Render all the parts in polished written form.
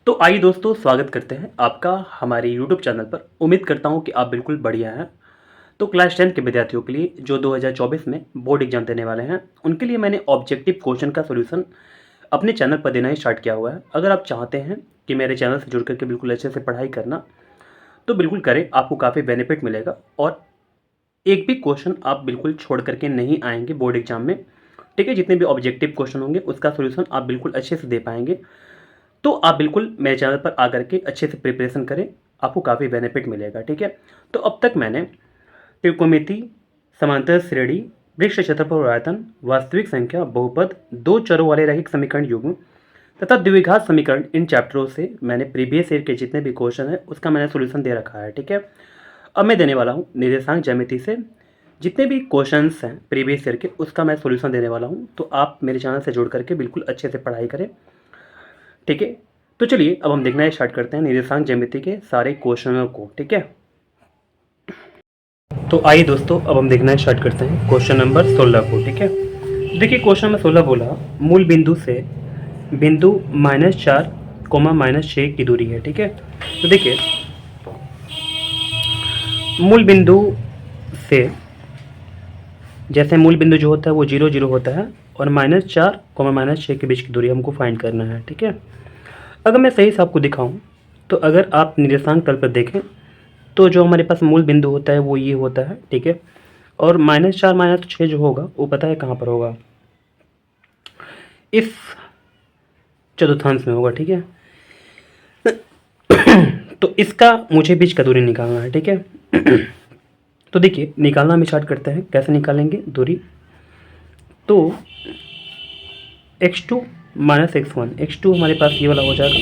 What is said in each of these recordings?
तो आइए दोस्तों, स्वागत करते हैं आपका हमारे यूट्यूब चैनल पर। उम्मीद करता हूं कि आप बिल्कुल बढ़िया हैं। तो क्लास 10 के विद्यार्थियों के लिए जो 2024 में बोर्ड एग्जाम देने वाले हैं, उनके लिए मैंने ऑब्जेक्टिव क्वेश्चन का सॉल्यूशन अपने चैनल पर देना ही स्टार्ट किया हुआ है। अगर आप चाहते हैं कि मेरे चैनल से जुड़ करके बिल्कुल अच्छे से पढ़ाई करना, तो बिल्कुल करें, आपको काफ़ी बेनिफिट मिलेगा और एक भी क्वेश्चन आप बिल्कुल छोड़ करके नहीं आएंगे बोर्ड एग्जाम में। ठीक है, जितने भी ऑब्जेक्टिव क्वेश्चन होंगे उसका सॉल्यूशन आप बिल्कुल अच्छे से दे पाएंगे। तो आप बिल्कुल मेरे चैनल पर आकर के अच्छे से प्रिपरेशन करें, आपको काफ़ी बेनिफिट मिलेगा। ठीक है, तो अब तक मैंने त्रिकोणमिति, समांतर श्रेणी, वृक्ष क्षेत्रफल, आयतन, वास्तविक संख्या, बहुपद, दो चरों वाले रैखिक समीकरण युग्म तथा द्विघात समीकरण, इन चैप्टरों से मैंने प्रीवियस ईयर के जितने भी क्वेश्चन है उसका मैंने सोल्यूशन दे रखा है। ठीक है, अब मैं देने वाला हूँ निर्देशांक ज्यामिति से जितने भी क्वेश्चंस हैं प्रीवियस ईयर के, उसका मैं सोल्यूशन देने वाला हूँ। तो आप मेरे चैनल से जुड़ करके बिल्कुल अच्छे से पढ़ाई करें। ठीक है, तो चलिए अब हम देखना स्टार्ट करते हैं निर्देशांक ज्यामिति के सारे क्वेश्चनों को। ठीक है, तो आइए दोस्तों, अब हम देखना स्टार्ट करते हैं क्वेश्चन नंबर 16 को। ठीक है, देखिए क्वेश्चन नंबर 16 बोला मूल बिंदु से बिंदु -4, -6 की दूरी है। ठीक है, तो देखिए मूल बिंदु से, जैसे मूल बिंदु जो होता है वो 0 0 होता है और -4, -6 के बीच की दूरी हमको फाइंड करना है। ठीक है, अगर मैं सही से आपको दिखाऊं तो अगर आप निर्देशांक तल पर देखें तो जो हमारे पास मूल बिंदु होता है वो ये होता है। ठीक है, और -4 -6 जो होगा वो पता है कहाँ पर होगा, इस चतुर्थांश में होगा। ठीक है, तो इसका मुझे बीच का दूरी निकालना है। ठीक है, तो देखिए निकालना हम स्टार्ट करते हैं। कैसे निकालेंगे दूरी, तो x2 -x1, x2 हमारे पास ये वाला हो जाएगा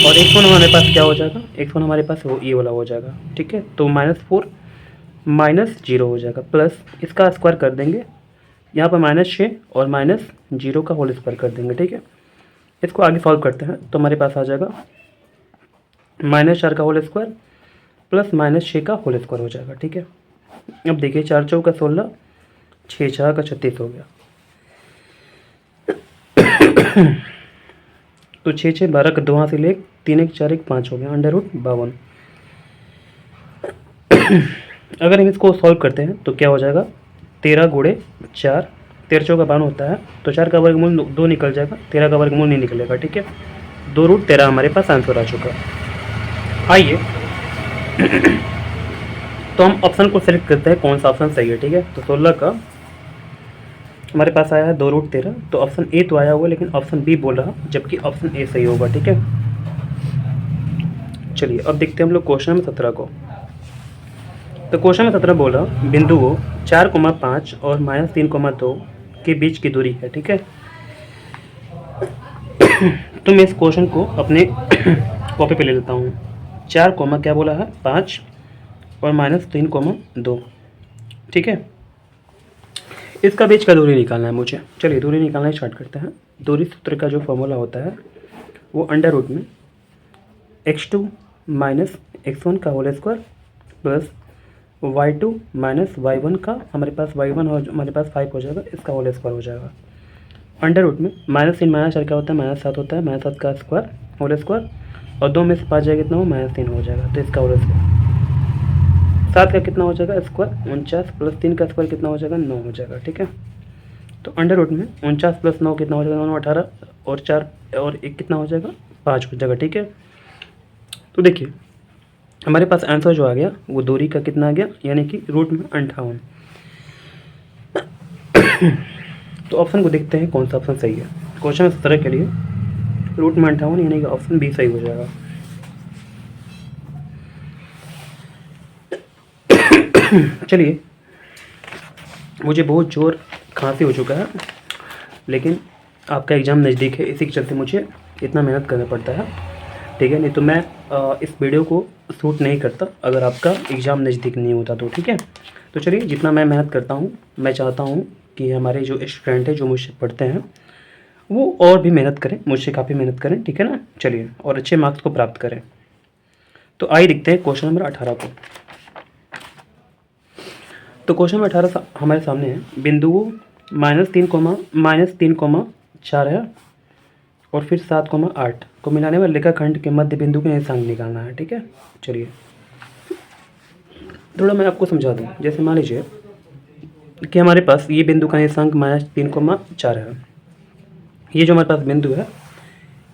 और x1 हमारे पास क्या हो जाएगा, x1 हमारे पास वो ये वाला हो जाएगा। ठीक है, तो -4 -0 हो जाएगा, प्लस इसका स्क्वायर कर देंगे, यहाँ पर -6 और -0 का होल स्क्वायर कर देंगे। ठीक है, इसको आगे सॉल्व करते हैं तो हमारे पास आ जाएगा -4 का होल स्क्वायर प्लस -6 का होल स्क्वायर हो जाएगा। ठीक है, अब देखिए 4 चौका 16, 6 6 का 36 हो गया, तो 6 6 12 का 2 हाथ से ले, 3 1 4 1 5 हो गया, √52। अगर हम इसको सॉल्व करते हैं तो क्या हो जाएगा, 13 गुणे 4, 13 चौका 52 होता है, तो 4 का वर्गमूल 2 निकल जाएगा, 13 का वर्गमूल नहीं निकलेगा। ठीक है, 2√13 हमारे पास आंसर आ चुका। आइए तो हम ऑप्शन को सेलेक्ट करते हैं कौन सा ऑप्शन सही है। ठीक है, तो 16 का हमारे पास आया है 2√13, तो ऑप्शन ए तो आया हुआ लेकिन ऑप्शन बी बोल रहा, जबकि ऑप्शन ए सही होगा। ठीक है, चलिए अब देखते हैं हम लोग क्वेश्चन नंबर 17 को। तो क्वेश्चन नंबर 17 बोला बिंदुओं 4,5 और -3,2 के बीच की दूरी है। ठीक है, तो मैं इस क्वेश्चन को अपने कॉपी पे ले लेता हूँ। 4 कोमा क्या बोला है, 5 और -3,2। ठीक है, इसका बीच का दूरी निकालना है मुझे। चलिए दूरी निकालना स्टार्ट करते हैं। दूरी सूत्र का जो फॉर्मूला होता है वो अंडर रूट में x2 - x1 का whole square plus y2 - y1 का, हमारे पास y1 और हमारे पास 5 हो जाएगा, इसका होल स्क्वायर हो जाएगा। अंडर रूट में -3 -4 क्या होता है, -7 होता है, -7 का स्क्वायर होल स्क्वायर, और 2 में से 5 जाएगा कितना हो, -3 हो जाएगा, तो इसका होल स्क्वायर। 7 का कितना हो जाएगा स्क्वायर, 49, प्लस 3 का स्क्वायर कितना हो जाएगा, 9 हो जाएगा। ठीक है, तो अंडर रूट में 49 + 9 कितना हो जाएगा, 9 18, और 4 और 1 कितना हो जाएगा, 5 हो जाएगा। ठीक है, तो देखिए हमारे पास आंसर जो आ गया वो दूरी का कितना आ गया, यानी कि रूट में 58। तो ऑप्शन को देखते हैं कौन सा ऑप्शन सही है। क्वेश्चन 17 के लिए रूट में 58 यानी कि ऑप्शन बी सही हो जाएगा। चलिए, मुझे बहुत जोर खांसी हो चुका है, लेकिन आपका एग्ज़ाम नज़दीक है, इसी के चलते मुझे इतना मेहनत करना पड़ता है। ठीक है, नहीं तो मैं इस वीडियो को शूट नहीं करता अगर आपका एग्ज़ाम नज़दीक नहीं होता तो। ठीक है, तो चलिए जितना मैं मेहनत करता हूँ, मैं चाहता हूँ कि हमारे जो स्टूडेंट हैं जो मुझसे पढ़ते हैं वो और भी मेहनत करें, मुझसे काफ़ी मेहनत करें। ठीक है ना, चलिए, और अच्छे मार्क्स को प्राप्त करें। तो आइए देखते हैं क्वेश्चन नंबर 18 को। तो क्वेश्चन नंबर 18 हमारे सामने है, बिंदुओं -3, -3,4 है और फिर 7,8 को मिलाने में रेखाखंड के मध्य बिंदु के निर्देशांक निकालना है। ठीक है, चलिए थोड़ा मैं आपको समझा दूँ। जैसे मान लीजिए कि हमारे पास ये बिंदु का निर्देशांक -3,4 है। ये जो हमारे पास बिंदु है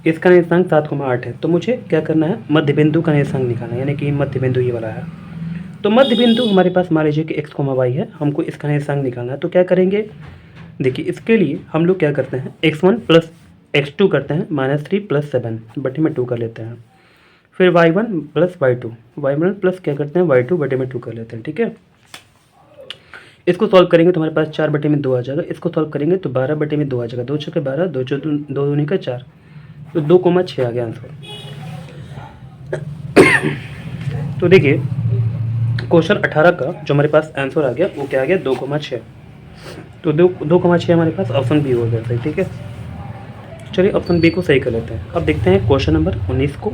इसका निर्देशांक 7,8 है। तो मुझे क्या करना है, मध्य बिंदु का निर्देशांक निकालना है, यानी कि मध्य बिंदु ये वाला है। तो मध्य बिंदु हमारे पास मान लीजिए कि x, y है, हमको इसका निर्देशांक निकालना है। तो क्या करेंगे, देखिए इसके लिए हम लोग क्या करते हैं, x1 प्लस x2 करते हैं -3 + 7 बटे में 2 कर लेते हैं। फिर y1 प्लस y1 प्लस क्या करते हैं y2 बटे में 2 कर लेते हैं। ठीक है, इसको सॉल्व करेंगे तो हमारे पास 4 बटे में 2 आ जाएगा। इसको सॉल्व करेंगे तो 12 बटे में 2 आ जाएगा। 2 छक्के 12, 2 दूनी का 4, तो 2,6 आ गया आंसर। तो देखिए क्वेश्चन 18 का जो हमारे पास आंसर आ गया वो क्या आ गया, 2,6। तो 2,6 हमारे पास ऑप्शन बी हो गया सही। ठीक है, चलिए ऑप्शन बी को सही कर लेते हैं। अब देखते हैं क्वेश्चन नंबर 19 को।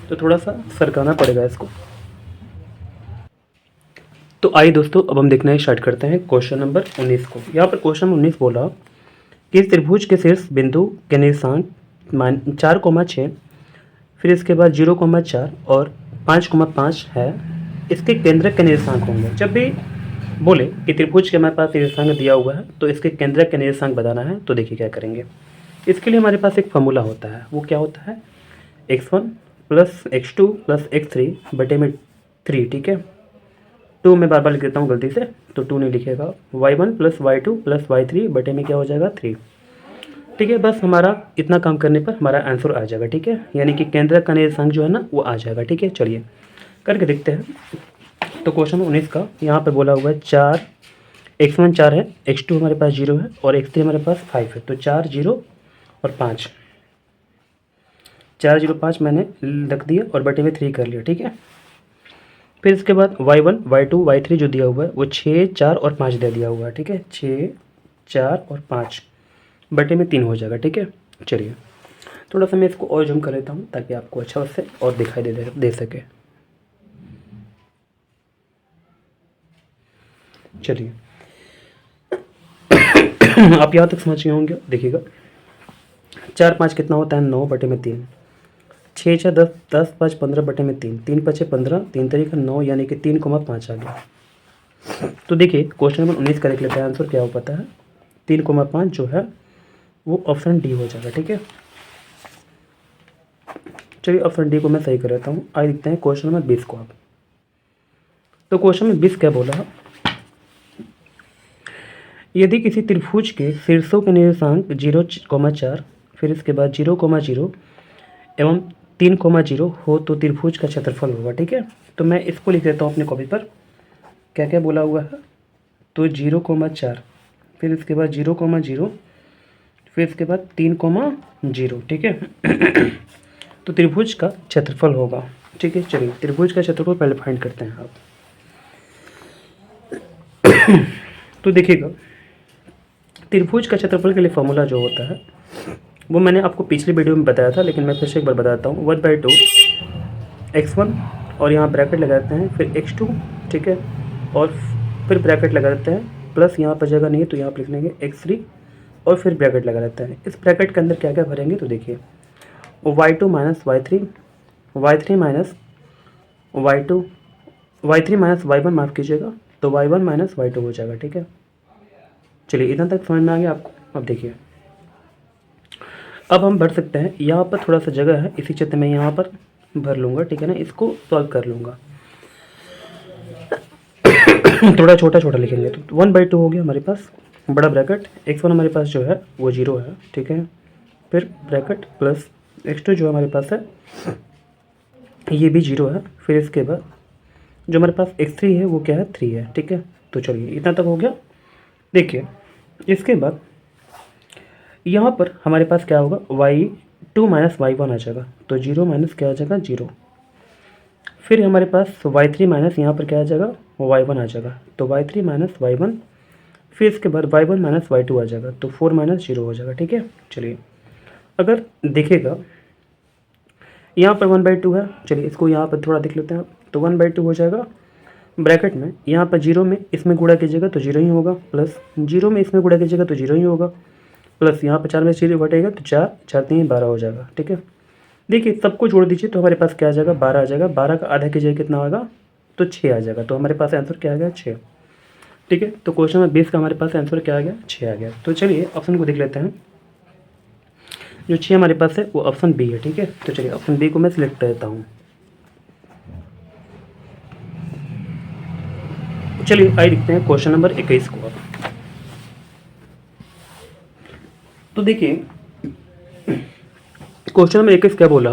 तो थोड़ा सा सरकाना पड़ेगा इसको। तो आइए दोस्तों अब हम देखना स्टार्ट करते हैं क्वेश्चन नंबर 19 को। यहाँ पर क्वेश्चन 19 बोला कि त्रिभुज के शीर्ष बिंदु के निर्देशांक 4,6, फिर इसके बाद 0,4 और 5,5 है। इसके केंद्रक के निर्देशांक होंगे। जब भी बोले कि त्रिभुज के हमारे पास निर्देशांक दिया हुआ है तो इसके केंद्रक के निर्देशांक बताना है। तो देखिए क्या करेंगे, इसके लिए हमारे पास एक फॉर्मूला होता है। वो क्या होता है, x1 plus x2 plus x3 बटे में 3। ठीक है, 2 मैं बार बार लिख देता हूँ गलती से, तो 2 नहीं लिखेगा। y1 plus y2 plus y3 बटे में क्या हो जाएगा, 3। ठीक है, बस हमारा इतना काम करने पर हमारा आंसर आ जाएगा। ठीक है, यानी कि केंद्रक का निर्देशांक जो है ना वो आ जाएगा। ठीक है, चलिए करके देखते हैं। तो क्वेश्चन 19 का यहाँ पे बोला हुआ है 4, x1 4 है, x2 हमारे पास 0 है और x3 हमारे पास 5 है। तो 4, 0 और 5, 4, 0, 5 मैंने रख दिया और बटे में 3 कर लिया। ठीक है, फिर इसके बाद y1, y2, y3 जो दिया हुआ है वो 6, 4 और 5 दे दिया हुआ है। ठीक है, 6, 4 और 5 बटे में 3 हो जाएगा। ठीक है, चलिए थोड़ा सा मैं इसको और जूम कर लेता हूँ ताकि आपको अच्छा उससे और दिखाई दे सके। चलिए आप यहाँ तक समझ गए होंगे। देखिएगा 4, 5 कितना होता है, 9 बटे में 3, 6, 4, 10, 10, 5, 15 बटे में 3, 3, 5, 15, 3 तरीका 9, यानी कि 3,5 आ गया। तो देखिए क्वेश्चन नंबर 19 का देख लेते हैं आंसर क्या हो पता है। 3,5 जो है वो ऑप्शन डी हो जाएगा। ठीक है, चलिए ऑप्शन डी को मैं सही कर लेता हूँ। आइए देखते हैं क्वेश्चन नंबर 20 को आप। तो क्वेश्चन में 20 क्या बोला, यदि किसी त्रिभुज के शीर्षों के निर्देशांक 0,4, फिर इसके बाद 0,0 एवं 3,0 हो तो त्रिभुज का क्षेत्रफल होगा। ठीक है, तो मैं इसको लिख देता हूँ अपने कॉपी पर। क्या क्या बोला हुआ है, तो 0,4, फिर इसके बाद 0,0, फिर इसके बाद 3,0। ठीक है तो त्रिभुज का क्षेत्रफल होगा। ठीक है, चलिए त्रिभुज का क्षेत्रफल पहले फाइंड करते हैं आप। तो देखिएगा त्रिभुज का क्षेत्रफल के लिए फॉर्मूला जो होता है वो मैंने आपको पिछली वीडियो में बताया था, लेकिन मैं फिर से एक बार बताता हूँ। 1/2 x1 और यहाँ ब्रैकेट लगा देते हैं, फिर x2। ठीक है, और फिर ब्रैकेट लगा देते हैं, प्लस यहाँ पर जगह नहीं है तो यहाँ पर लिख लेंगे x3 और फिर ब्रैकेट लगा देते हैं। इस ब्रैकेट के अंदर क्या क्या भरेंगे, तो देखिए y2 minus y3, y3 minus y2, y3 minus y1 माफ़ कीजिएगा, तो y1 माइनस y2 हो जाएगा। ठीक है, चलिए इतना तक समझ में आ गया आपको। अब देखिए अब हम भर सकते हैं। यहाँ पर थोड़ा सा जगह है, इसी क्षेत्र में यहाँ पर भर लूँगा। ठीक है ना, इसको सॉल्व कर लूँगा। थोड़ा छोटा छोटा लिखेंगे तो 1/2 हो गया हमारे पास, बड़ा ब्रैकेट। x1 हमारे पास जो है वो 0 है। ठीक है, फिर ब्रैकेट प्लस x2 जो हमारे पास है ये भी 0 है। फिर इसके बाद जो हमारे पास x3 है वो क्या है, 3 है। ठीक है, तो चलिए इतना तक हो गया। देखिए इसके बाद यहाँ पर हमारे पास क्या होगा, y2 माइनस y1 आ जाएगा, तो 0 माइनस क्या आ जाएगा, 0। फिर हमारे पास y3 माइनस यहाँ पर क्या आ जाएगा, y1 आ जाएगा, तो y3 माइनस y1। फिर इसके बाद y1 माइनस y2 आ जाएगा, तो 4 माइनस 0 हो जाएगा। ठीक है, चलिए अगर देखिएगा यहाँ पर 1/2 है, चलिए इसको यहाँ पर थोड़ा देख लेते हैं। तो 1/2 हो जाएगा ब्रैकेट में, यहाँ पर 0 में इसमें गुणा कीजिएगा तो 0 ही होगा, प्लस 0 में इसमें गुणा कीजिएगा तो 0 ही होगा। प्लस यहाँ पर 4 में 0 घटेगा तो 4 4 3 12 हो जाएगा। ठीक है, देखिए सबको जोड़ दीजिए तो हमारे पास क्या आ जाएगा 12 आ जाएगा। 12 का आधा कीजिए कितना होगा तो 6 आ जाएगा। तो हमारे पास आंसर क्या आ गया 6। ठीक है, तो क्वेश्चन नंबर 20 का हमारे पास आंसर क्या आ गया 6 आ गया। तो चलिए ऑप्शन को देख लेते हैं। जो 6 हमारे पास है वो ऑप्शन बी है। ठीक है, तो चलिए ऑप्शन बी को मैं सिलेक्ट कर देता हूँ। चलिए आइए देखते हैं क्वेश्चन नंबर 21 को। अब तो देखिए क्वेश्चन नंबर 21 क्या बोला,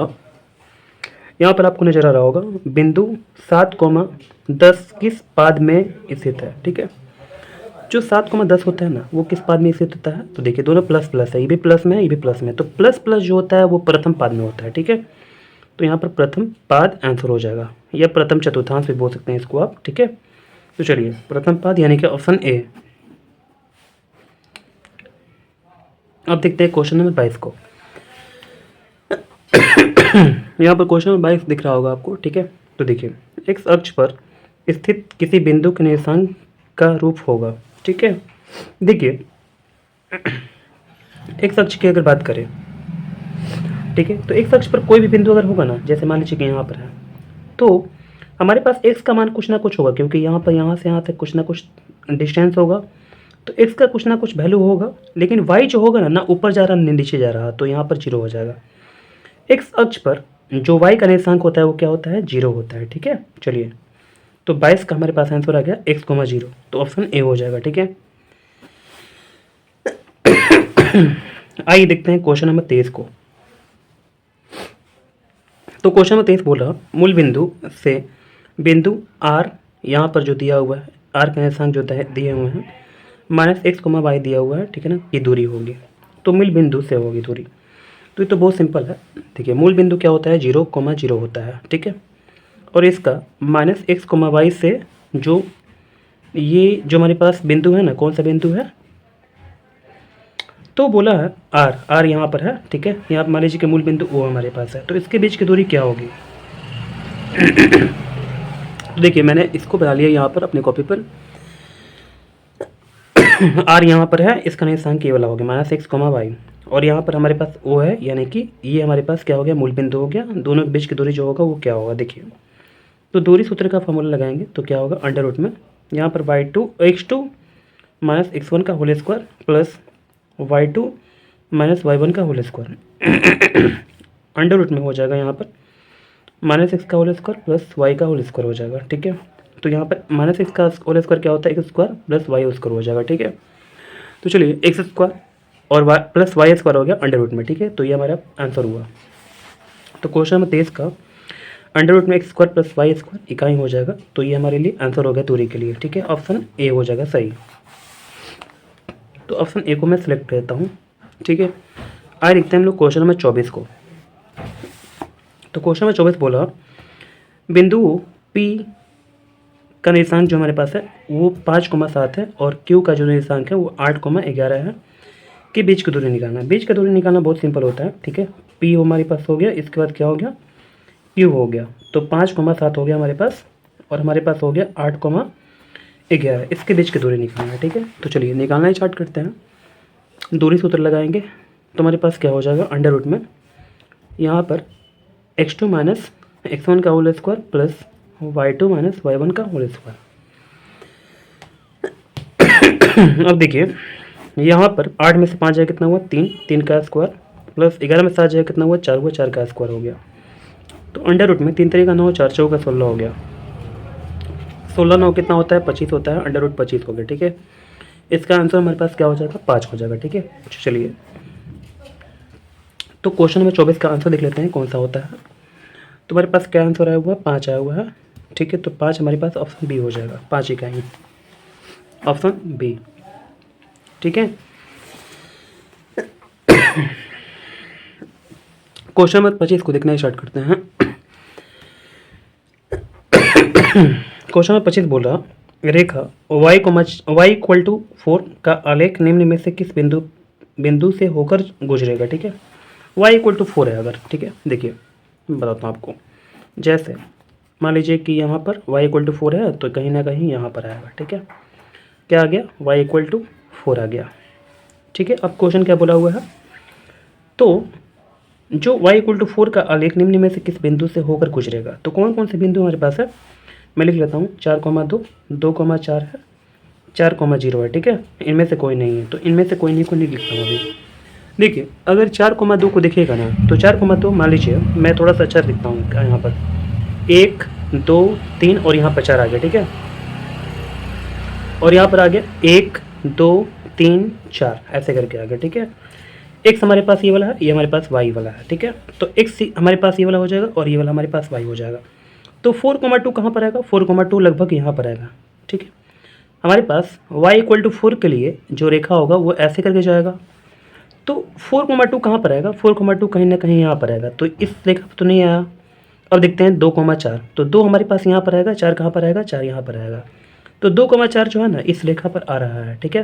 यहाँ पर आपको नजर आ रहा होगा बिंदु 7,10 किस पाद में स्थित है। ठीक है, जो 7,10 होता है ना वो किस पाद में स्थित होता है, तो देखिए दोनों प्लस प्लस है, ये भी प्लस में है ये भी प्लस में है, तो प्लस प्लस जो होता है वो प्रथम पाद में होता है। ठीक है, तो यहाँ पर प्रथम पाद आंसर हो जाएगा, या प्रथम चतुर्थांश भी बोल सकते हैं इसको आप। ठीक है, तो चलिए प्रथम पाद यानी कि ऑप्शन ए। अब देखते हैं क्वेश्चन नंबर 22 को। यहाँ पर क्वेश्चन नंबर 22 दिख रहा होगा आपको। ठीक है, तो देखिए एक्स अक्ष पर स्थित किसी बिंदु के निर्देशांक का रूप होगा। ठीक है, देखिए एक्स अक्ष की अगर बात करें, ठीक है, तो एक्स अक्ष पर कोई भी बिंदु अगर होगा ना, जैसे मान लीजिए कि यहाँ पर है, तो हमारे पास एक्स का मान कुछ ना कुछ होगा, क्योंकि यहाँ पर यहाँ से यहाँ तक कुछ ना कुछ डिस्टेंस होगा, तो एक्स का कुछ ना कुछ वैल्यू होगा। लेकिन वाई जो होगा ना ऊपर जा रहा ना नीचे जा रहा, तो यहाँ पर 0 हो जाएगा। एक्स अक्ष पर जो वाई का निर्देशांक होता है वो क्या होता है 0 होता है। ठीक है, चलिए तो 22 का हमारे पास आंसर आ गया x,0, तो ऑप्शन ए हो जाएगा। ठीक है, आइए देखते हैं क्वेश्चन नंबर 23 को। तो क्वेश्चन नंबर 23 बोला मूल बिंदु से बिंदु आर यहाँ पर जो दिया हुआ है, आर का निर्देशांक जो दिए हुए हैं -x,y दिया हुआ है। ठीक है ना, ये दूरी होगी, तो मूल बिंदु से होगी दूरी। तो ये तो बहुत सिंपल है। देखिए मूल बिंदु क्या होता है 0,0 होता है। ठीक है, और इसका -x,y से जो ये जो हमारे पास बिंदु है ना, कौन सा बिंदु है, तो बोला है आर यहाँ पर है। ठीक है, यहाँ मान लीजिए कि मूल बिंदु ओ हमारे पास है, तो इसके बीच की दूरी क्या होगी। तो देखिए मैंने इसको बना लिया यहाँ पर अपने कॉपी पर। आर यहाँ पर है, इसका निर्देशांक ये वाला हो गया -x,y, और यहाँ पर हमारे पास ओ है, यानी कि ये हमारे पास क्या हो गया मूल बिंदु हो गया। दोनों के बीच की दूरी जो होगा वो क्या होगा, देखिए तो दूरी सूत्र का फॉर्मूला लगाएंगे तो क्या होगा अंडर रूट में यहाँ पर x2 -x1 का whole square plus y2 -y1 का होल स्क्वायर अंडर रूट में हो जाएगा यहाँ पर -x का होल स्क्वायर प्लस y का होल स्क्वायर हो जाएगा। ठीक है, तो यहाँ पर -x का होल स्क्वायर क्या होता है x square plus y square हो जाएगा। ठीक है, तो चलिए x स्क्वायर और प्लस y स्क्वायर हो गया अंडर रूट में। ठीक है, तो ये हमारा आंसर हुआ। तो क्वेश्चन नंबर 23 का अंडर रूट में x square plus y square इकाई हो जाएगा, तो ये हमारे लिए आंसर हो गया दूरी के लिए। ठीक है, ऑप्शन ए हो जाएगा सही। तो ऑप्शन ए को मैं सिलेक्ट करता हूँ। ठीक है, आइए देखते हैं हम लोग क्वेश्चन नंबर 24 को। तो क्वेश्चन नंबर 24 बोला बिंदु P का निर्देशांक जो हमारे पास है वो 5,7 है, और Q का जो निर्देशांक है वो 8,11 है, के बीच की दूरी निकालना है। बीच का दूरी निकालना बहुत सिंपल होता है। ठीक है, P हमारे पास हो गया, इसके बाद क्या हो गया Q हो गया, तो 5,7 हो गया हमारे पास, और हमारे पास हो गया 8,11, इसके बीच की दूरी निकालना है। ठीक है, तो चलिए निकालना ही स्टार्ट करते हैं। दूरी सूत्र लगाएंगे तो हमारे पास क्या हो जाएगा अंडर रूट में यहाँ पर x2 -x1 का whole square plus y2 -y1 का होल स्क्वायर। अब देखिए यहाँ पर 8 में से 5 जाए कितना हुआ 3 का स्क्वायर प्लस 11 में से 7 जाए कितना हुआ 4 का स्क्वायर हो गया। तो अंडर रूट में 3 तरीका 9 4 चौका 16 हो गया। 16 9 कितना होता है 25 होता है, अंडर रूट 25 हो गया। ठीक है, इसका आंसर हमारे पास क्या हो जाएगा 5 हो जाएगा। ठीक है, चलिए तो क्वेश्चन नंबर 24 का आंसर देख लेते हैं कौन सा होता है। तो हमारे पास क्या आंसर आया हुआ 5 आया हुआ है। ठीक है, तो 5 हमारे पास ऑप्शन बी हो जाएगा, 5 इकाई ऑप्शन बी। ठीक है, क्वेश्चन नंबर 25 को देखना स्टार्ट करते हैं। क्वेश्चन नंबर 25 बोला रेखा y=4 का आलेख निम्न में से किस बिंदु से होकर गुजरेगा। ठीक है, y=4 है अगर, ठीक है, देखिए मैं बताता हूँ आपको। जैसे मान लीजिए कि यहाँ पर y=4 है, तो कहीं ना कहीं यहाँ पर आएगा। ठीक है, क्या आ गया y=4 आ गया। ठीक है। अब क्वेश्चन क्या बोला हुआ है, तो जो y इक्वल टू 4 का आलेख निम्न में से किस बिंदु से होकर गुजरेगा। तो कौन कौन से बिंदु हमारे पास है, मैं लिख लेता हूँ 4,2, 2,4 है, 4,0 है, ठीक है। इनमें से कोई नहीं है, तो इनमें से कोई नहीं को नहीं लिखता हूँ अभी। देखिए अगर 4,2 को देखिएगा ना, तो 4,2 मान लीजिए, मैं थोड़ा सा अच्छा लिखता हूँ यहाँ पर 1 2 3 और यहाँ पर 4 आ गया, ठीक है। और यहाँ पर आ गया 1 2 3 4 ऐसे करके आ गया, ठीक है। एक्स हमारे पास ये वाला है, ये हमारे पास वाई वाला है, ठीक है। तो एक्स हमारे पास ये वाला हो जाएगा और ये वाला हमारे पास वाई हो जाएगा। तो 4,2 कहाँ पर आएगा, 4,2 लगभग यहाँ पर आएगा, ठीक है। हमारे पास y इक्वल टू 4 के लिए जो रेखा होगा वो ऐसे करके जाएगा। तो 4,2 कहाँ पर आएगा, 4,2 कहीं ना कहीं यहाँ पर आएगा, तो इस रेखा पर तो नहीं आया। अब देखते हैं 2,4, तो 2 हमारे पास यहाँ पर आएगा, 4 कहाँ पर आएगा, 4 यहाँ पर आएगा। तो 2,4 जो है ना इस रेखा पर आ रहा है, ठीक है।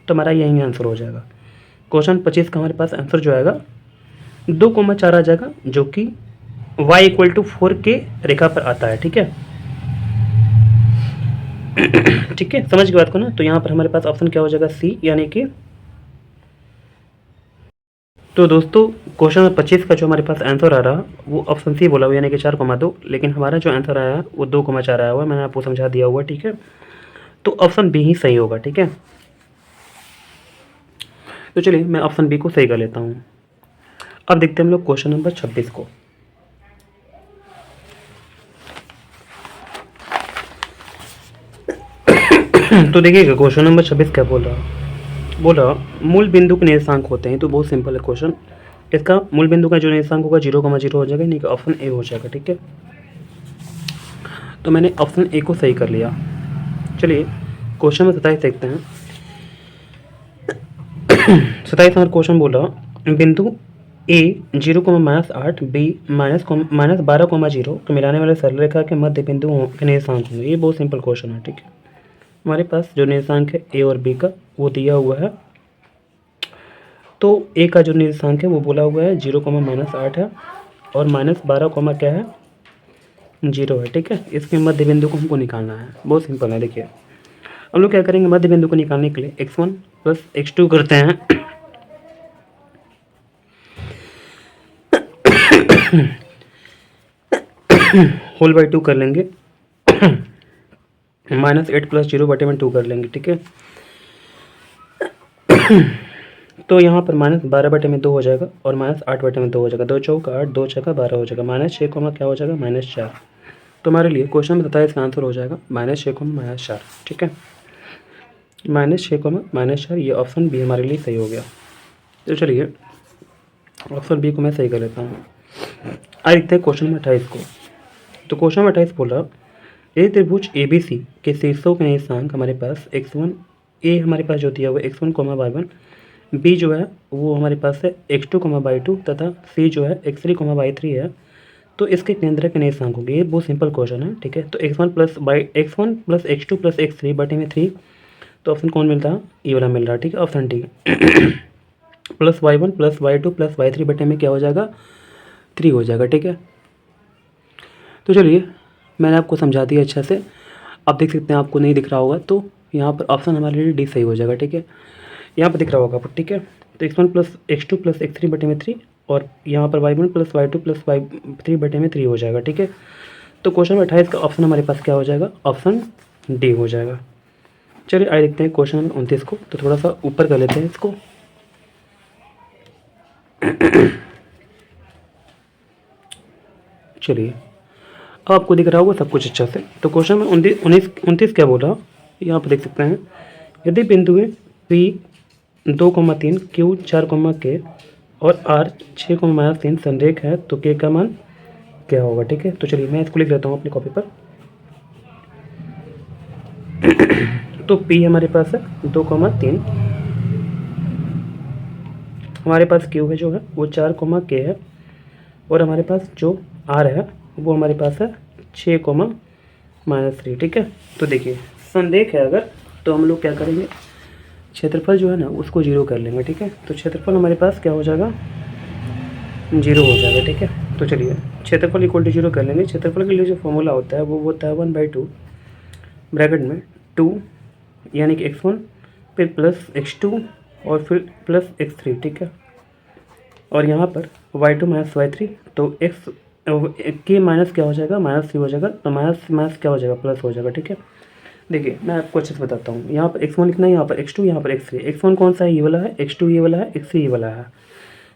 तो हमारा यही आंसर हो जाएगा। क्वेश्चन 25 का हमारे पास आंसर जो आएगा 2,4 आ जाएगा, जो कि y इक्वल टू 4 के रेखा पर आता है, ठीक है। ठीक है, समझ गए बात को ना। तो यहाँ पर हमारे पास ऑप्शन क्या हो जाएगा, सी, यानी कि। तो दोस्तों क्वेश्चन 25 का जो हमारे पास आंसर आ रहा वो ऑप्शन सी बोला हुआ, यानी कि 4,2, लेकिन हमारा जो आंसर आया वो 2,4 आया हुआ, मैंने आपको समझा दिया हुआ, ठीक है। तो ऑप्शन बी ही सही होगा, ठीक है। तो चलिए मैं ऑप्शन बी को सही कर लेता हूँ। अब देखते हैं हम लोग क्वेश्चन नंबर 26 को। तो देखिएगा क्वेश्चन नंबर 26 क्या बोला मूल बिंदु के निर्देशांक होते हैं। तो बहुत सिंपल है क्वेश्चन। इसका मूल बिंदु का जो निर्देशांक होगा 0,0 हो जाएगा, नहीं कि ऑप्शन ए हो जाएगा, ठीक है। तो मैंने ऑप्शन ए को सही कर लिया। चलिए क्वेश्चन में 27 देखते हैं। 27 नंबर क्वेश्चन बोला बिंदु ए 0,-8 बी -12,0 को मिलाने वाले सरल रेखा के मध्य बिंदु के निर्देशांक होंगे। ये बहुत सिंपल क्वेश्चन है, ठीक है। हमारे पास जो निर्देशांक है ए और बी का वो दिया हुआ है। तो ए का जो निर्देशांक है वो बोला हुआ है 0,-8 है और -12, क्या है, 0 है, ठीक है। इसके मध्य बिंदु को हमको निकालना है। बहुत सिंपल है। देखिए हम लोग क्या करेंगे, मध्य बिंदु को निकालने के लिए x1 + x2 करते हैं। होल बाई 2 कर लेंगे, -8 + 0/2 कर लेंगे, ठीक है। तो यहाँ पर -12/2 हो जाएगा और -8/2 हो जाएगा। 2 चौका 8, 2 छक्का 12 हो जाएगा। -6, क्या हो जाएगा, -4। तो हमारे लिए क्वेश्चन में 27 का आंसर हो जाएगा -6, -4, ठीक है। -6, -4, ये ऑप्शन बी हमारे लिए सही हो गया। तो चलिए ऑप्शन बी को मैं सही कर लेता हूँ। आइए देखते हैं क्वेश्चन नंबर 28 को। तो क्वेश्चन नंबर 28 बोला एक त्रिभुज ABC के शीर्षों के निर्देशांक हमारे पास x1, ए हमारे पास जो दिया हुआ x1, y1, बी जो है वो हमारे पास है x2, y2 तथा सी जो है x3, y3 है। तो इसके केंद्र के निर्देशांक होंगे। ये बहुत सिंपल क्वेश्चन है, ठीक है। तो x1 + x2 + x3 बटे में 3, तो ऑप्शन कौन मिल रहा है, ये वाला मिल रहा है, ठीक है, option D. +y1 + y2 + y3 बटे में क्या हो जाएगा, 3 हो जाएगा, ठीक है। तो चलिए मैंने आपको समझा दिया अच्छा से। आप देख सकते हैं, आपको नहीं दिख रहा होगा तो यहाँ पर ऑप्शन हमारे लिए डी सही हो जाएगा, ठीक है। यहाँ पर दिख रहा होगा आपको, ठीक है। तो x1 + x2 + x3 बटे में 3 और यहाँ पर y1 + y2 + y3 बटे में 3 हो जाएगा, ठीक है। तो क्वेश्चन 28 का ऑप्शन हमारे पास क्या हो जाएगा, ऑप्शन डी हो जाएगा। चलिए आइए देखते हैं क्वेश्चन नंबर 29 को। तो थोड़ा सा ऊपर कर लेते हैं इसको। चलिए अब आपको दिख रहा होगा सब कुछ अच्छा से। तो क्वेश्चन में 29 क्या बोला, यहाँ पर देख सकते हैं। यदि बिंदु P 2,3, Q 4, K और R 6,-3 संरेख है तो K का मान क्या होगा, ठीक है। तो चलिए मैं इसको लिख लेता हूँ अपनी कॉपी पर। तो P हमारे पास है 2,3, हमारे पास Q है जो है वो 4, K है और हमारे पास जो R है वो हमारे पास है 6, -3, ठीक है। तो देखिए संरेख है अगर, तो हम लोग क्या करेंगे, क्षेत्रफल जो है ना उसको 0 कर लेंगे, ठीक है। तो क्षेत्रफल हमारे पास क्या हो जाएगा, 0 हो जाएगा, ठीक है। तो चलिए क्षेत्रफल = 0 कर लेंगे। क्षेत्रफल के लिए जो फॉर्मूला होता है वो होता है 1/2 ब्रैकेट में 2 यानी कि x1 फिर + x2 और फिर प्लस x3, ठीक है। और यहाँ पर y2 माइनस y3, तो x के माइनस क्या हो जाएगा, -3 हो जाएगा, तो माइनस माइनस क्या हो जाएगा, प्लस हो जाएगा, ठीक है। देखिए मैं आपको अच्छे से बताता हूँ, यहाँ पर x1 लिखना है, यहाँ पर x2, यहाँ पर x3। x1 कौन सा है, ये वाला है, x2 ये वाला है, x3 ये वाला है,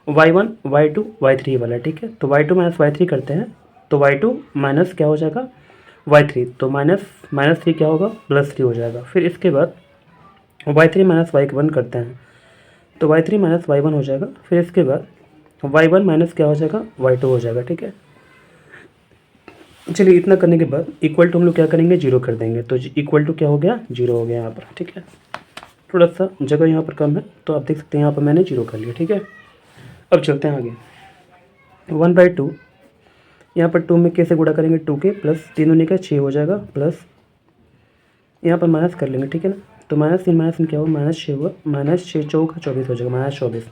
y1 y2 y3 ये वाला है, ठीक है। तो y2 माइनस y3 करते हैं, तो y2 माइनस क्या हो जाएगा, y3, तो माइनस 3 क्या होगा, +3 हो जाएगा। फिर इसके बाद y3 माइनस y1 करते हैं, तो y3 माइनस y1 हो जाएगा। फिर इसके बाद y1 माइनस क्या हो जाएगा, y2 हो जाएगा, ठीक है। चलिए इतना करने के बाद इक्वल टू हम लोग क्या करेंगे, 0 कर देंगे, तो इक्वल टू क्या हो गया, 0 हो गया यहाँ पर, ठीक है। थोड़ा सा जगह यहाँ पर कम है, तो आप देख सकते हैं यहाँ पर मैंने 0 कर लिया, ठीक है। अब चलते हैं आगे, 1/2, यहाँ पर 2 में कैसे गुणा करेंगे, 2 के प्लस 3 होने का 6 हो जाएगा, प्लस यहाँ पर माइनस कर लेंगे, ठीक है ना। तो -3 क्या हुआ, -6 हुआ, -6 चौका 24 हो जाएगा, -24,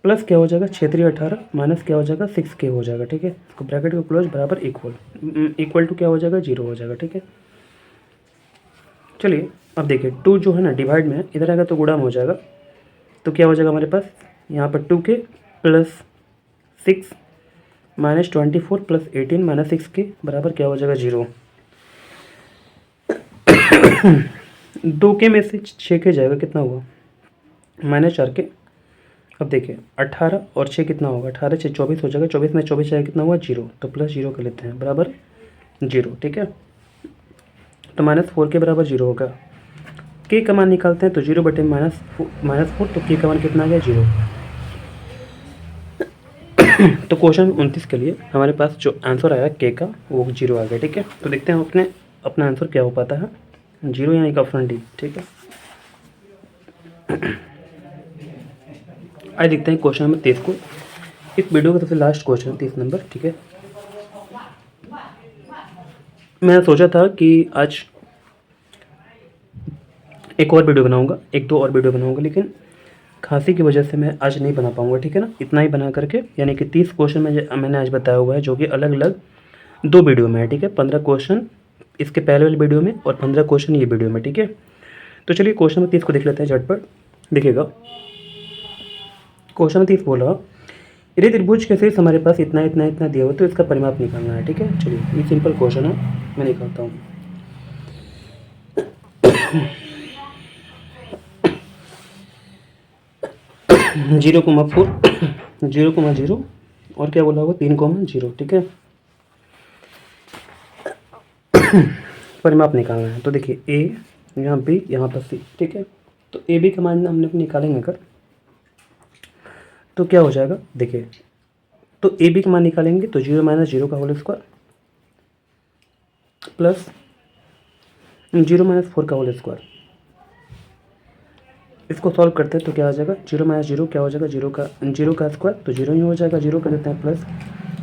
प्लस क्या हो जाएगा, 6 3 18, माइनस क्या हो जाएगा, 6k हो जाएगा, ठीक है। इसको ब्रैकेट को क्लोज बराबर इक्वल टू क्या हो जाएगा, 0 हो जाएगा, ठीक है। चलिए अब देखिए 2 जो है ना डिवाइड में है, इधर आएगा तो गुणा में हो जाएगा, तो क्या हो जाएगा हमारे पास यहाँ पर 2k प्लस 6 -24 प्लस 18 -6k बराबर क्या हो जाएगा, 0। 2k में से 6k जाएगा, कितना हुआ, -4k। अब देखिए 18 और 6 कितना होगा, 18 6 24 हो जाएगा, 24 में 24 जाएगा, कितना हुआ, 0, तो +0 कर लेते हैं बराबर 0, ठीक है। तो -4 के बराबर 0 होगा। के का मान निकालते हैं, तो 0 बटे -4, तो के का मान कितना आ गया, 0। तो क्वेश्चन 29 के लिए हमारे पास जो आंसर आया के का, वो 0 आ गया, ठीक है। तो देखते हैं अपना आंसर क्या हो पाता है, 0 यानी कि ऑप्शन डी, ठीक है। आइए देखते हैं क्वेश्चन नंबर 23 को। इस वीडियो का सबसे लास्ट क्वेश्चन 30 नंबर, ठीक है। मैं सोचा था कि आज एक और वीडियो बनाऊंगा, 1-2 और वीडियो बनाऊंगा, लेकिन खांसी की वजह से मैं आज नहीं बना पाऊंगा, ठीक है ना। इतना ही बना करके, यानी कि 30 क्वेश्चन मैंने आज बताया हुआ है, जो कि अलग अलग 2 वीडियो में है, ठीक है। 15 क्वेश्चन इसके पहले वाले वीडियो में और 15 क्वेश्चन ये वीडियो में, ठीक है। तो चलिए क्वेश्चन नंबर 30 को देख लेते हैं झटपट। देखिएगा क्वेश्चन नंबर 30 बोला, यदि त्रिभुज के शीर्ष हमारे पास इतना इतना इतना दिया हुआ, तो इसका परिमाप निकालना है, ठीक है। चलिए ये सिंपल क्वेश्चन है, मैं निकालता हूँ। 0,4 0,0 और क्या बोला होगा, 3,0, ठीक है। परिमाप निकालना है, तो देखिए ए, यहाँ बी, यहाँ पर सी, ठीक है। तो ए बी का मान हम लोग निकालेंगे अगर, तो क्या हो जाएगा, देखिए तो ए बी का मान निकालेंगे, तो 0 - 0 का होल स्क्वायर प्लस 0 - 4 का होल स्क्वायर। इसको सॉल्व करते हैं तो क्या आ जाएगा, 0 - 0 क्या हो जाएगा, 0 का स्क्वायर, तो 0 ही हो जाएगा, 0 कर देते हैं, प्लस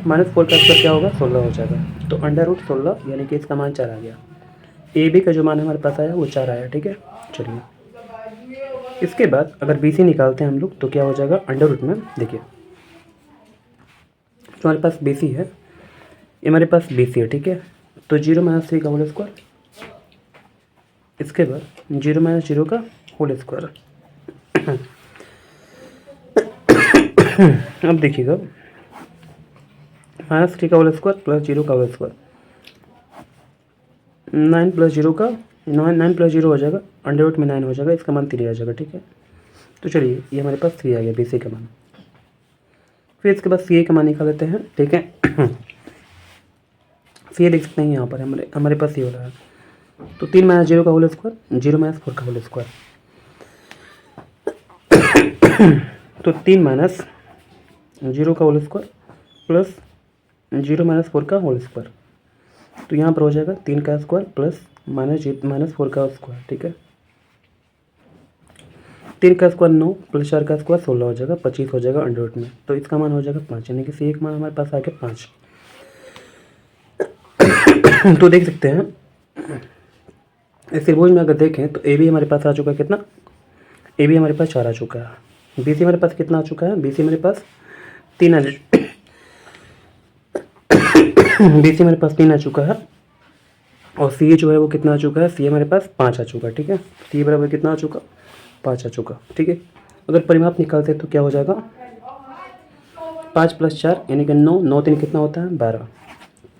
-4 का स्क्वायर क्या होगा, 16 हो जाएगा। तो √16 यानी कि इसका मान 4 आ गया। ए बी का जो मान हमारे पास आया वो 4 आया, ठीक है। चलिए इसके बाद अगर बी सी निकालते हैं हम लोग, तो क्या हो जाएगा, अंडर में देखिए जो हमारे पास बी सी है, ये हमारे पास बी सी है, ठीक है। तो 0 - 3 का होल स्क्वायर, इसके बाद 0 - 0 का होल स्क्वायर। अब देखिएगा -3 का होल स्क्वायर प्लस 0 का होल स्क्वायर, 9 + 0 का 9 + 0 हो जाएगा, अंडर में 9 हो जाएगा, इसका मान 3 आ जाएगा, ठीक है। तो चलिए ये हमारे पास 3 आ गया बी सी का मान। फिर इसके बाद सी ए का मान निकाल लेते हैं, ठीक है। सी ए लिख सकते हैं यहाँ पर, हमारे पास ये हो रहा है, तो 3 - 0 का होल स्क्वायर, 0 - 4 का होल स्क्वायर, तो 3 - 0 का होल स्क्वायर प्लस 0 - 4 का होल स्क्वायर, तो यहाँ पर हो जाएगा 3 का स्क्वायर प्लस -4 का स्क्वायर, ठीक है। 3 का स्क्वायर 9 प्लस 4 का स्क्वायर 16 हो जाएगा, 25 हो जाएगा अंडर में, तो इसका मान हो जाएगा 5, यानी कि सी एक मान हमारे पास आ गया 5। तो देख सकते हैं इस त्रिभुज में अगर देखें तो ए बी हमारे पास आ चुका है, कितना, ए बी हमारे पास 4 आ चुका है। बी सी हमारे पास कितना आ चुका है, बी सी हमारे पास 3 बी सी हमारे पास 3 आ चुका है, और सी ए जो है वो कितना आ चुका है, सी हमारे पास 5 आ चुका है, ठीक है। सी बराबर कितना आ चुका, 5 आ चुका, ठीक है। अगर परिमाप निकालते तो क्या हो जाएगा, 5 + 4 यानी कि 9, 9 3 कितना होता है 12।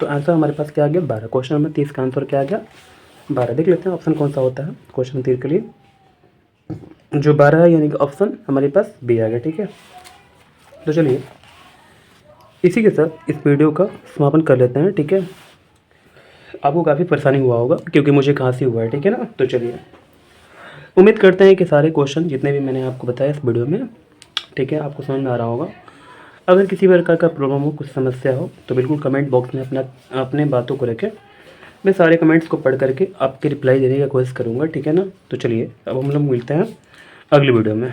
तो आंसर हमारे पास क्या आ गया 12। क्वेश्चन नंबर 30 का आंसर क्या आ गया 12। देख लेते हैं ऑप्शन कौन सा होता है क्वेश्चन 30 के लिए। जो 12 है यानी कि ऑप्शन हमारे पास बी आ गया, ठीक है। तो चलिए इसी के साथ इस वीडियो का समापन कर लेते हैं, ठीक है। आपको काफ़ी परेशानी हुआ होगा क्योंकि मुझे खांसी हुआ है, ठीक है ना। तो चलिए उम्मीद करते हैं कि सारे क्वेश्चन जितने भी मैंने आपको बताया इस वीडियो में, ठीक है, आपको समझ में आ रहा होगा। अगर किसी प्रकार का प्रॉब्लम हो, कुछ समस्या हो, तो बिल्कुल कमेंट बॉक्स में अपने बातों को रखें। मैं सारे कमेंट्स को पढ़ करके आपके रिप्लाई देने की कोशिश करूँगा, ठीक है ना। तो चलिए अब हम लोग मिलते हैं अगली वीडियो में।